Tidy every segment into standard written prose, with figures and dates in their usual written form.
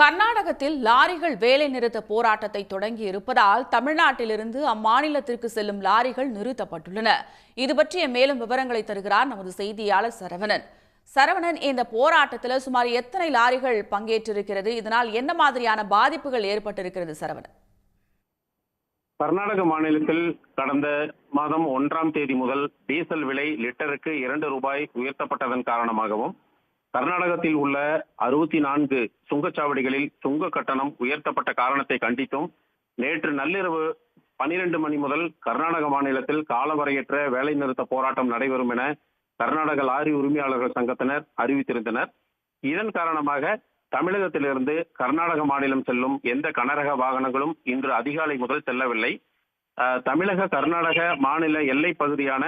கர்நாடகத்தில் லாரிகள் வேலை நிறுத்த போராட்டத்தை தொடங்கி இருப்பதால் தமிழ்நாட்டிலிருந்து அம்மாநிலத்திற்கு செல்லும் லாரிகள் நிறுத்தப்பட்டுள்ளன. இது பற்றிய மேலும் விவரங்களை தருகிறார் நமது செய்தியாளர் சரவணன். சரவணன், இந்த போராட்டத்தில் சுமார் எத்தனை லாரிகள் பங்கேற்றிருக்கிறது? இதனால் என்ன மாதிரியான பாதிப்புகள் ஏற்பட்டிருக்கிறது? சரவணன், கர்நாடக மாநிலத்தில் கடந்த மாதம் 1ஆம் தேதி முதல் டீசல் விலை லிட்டருக்கு 2 ரூபாய் உயர்த்தப்பட்டதன் காரணமாகவும் கர்நாடகத்தில் உள்ள 64 சுங்கச்சாவடிகளில் சுங்க கட்டணம் உயர்த்தப்பட்ட காரணத்தை கண்டித்தும் நேற்று நள்ளிரவு 12 மணி முதல் கர்நாடக மாநிலத்தில் காலவரையற்ற வேலை நிறுத்த போராட்டம் நடைபெறும் என கர்நாடக லாரி உரிமையாளர்கள் சங்கத்தினர் அறிவித்திருந்தனர். இதன் காரணமாக தமிழகத்திலிருந்து கர்நாடக மாநிலம் செல்லும் எந்த கனரக வாகனங்களும் இன்று அதிகாலை முதல் செல்லவில்லை. தமிழக கர்நாடக மாநில எல்லை பகுதியான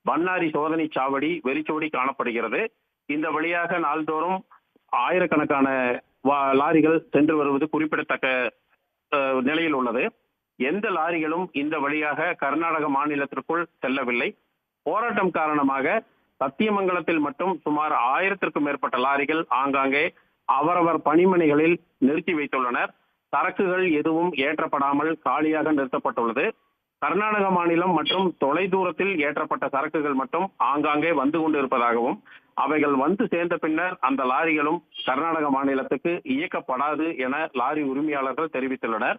பன்னாரி சோதனை சாவடி வெறிச்சோடி காணப்படுகிறது. இந்த வழியாக நாள்தோறும் ஆயிரக்கணக்கான லாரிகள் சென்று வருவது குறிப்பிடத்தக்க நிலையில் உள்ளது. எந்த லாரிகளும் இந்த வழியாக கர்நாடக மாநிலத்திற்குள் செல்லவில்லை. போராட்டம் காரணமாக சத்தியமங்கலத்தில் மட்டும் சுமார் 1000க்கும் மேற்பட்ட லாரிகள் ஆங்காங்கே அவரவர் பணிமனைகளில் நிறுத்தி வைத்துள்ளனர். சரக்குகள் எதுவும் ஏற்றப்படாமல் காலியாக நிறுத்தப்பட்டுள்ளது. கர்நாடக மாநிலம் மற்றும் தொலைதூரத்தில் ஏற்றப்பட்ட சரக்குகள் மட்டும் ஆங்காங்கே வந்து கொண்டிருப்பதாகவும் அவைகள் வந்து சேர்ந்த பின்னர் அந்த லாரிகளும் கர்நாடக மாநிலத்துக்கு இயக்கப்படாது என லாரி உரிமையாளர்கள் தெரிவித்துள்ளனர்.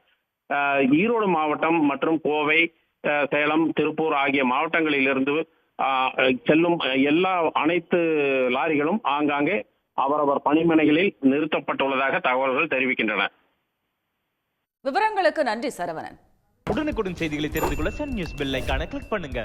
ஈரோடு மாவட்டம் மற்றும் கோவை, சேலம், திருப்பூர் ஆகிய மாவட்டங்களிலிருந்து செல்லும் அனைத்து லாரிகளும் ஆங்காங்கே அவரவர் பணிமனைகளில் நிறுத்தப்பட்டுள்ளதாக தகவல்கள் தெரிவிக்கின்றன. விவரங்களுக்கு நன்றி சரவணன். உடனுக்குடன் செய்திகளை தெரிந்து கொள்ள சன் நியூஸ் பெல் ஐகானை கிளிக் பண்ணுங்க.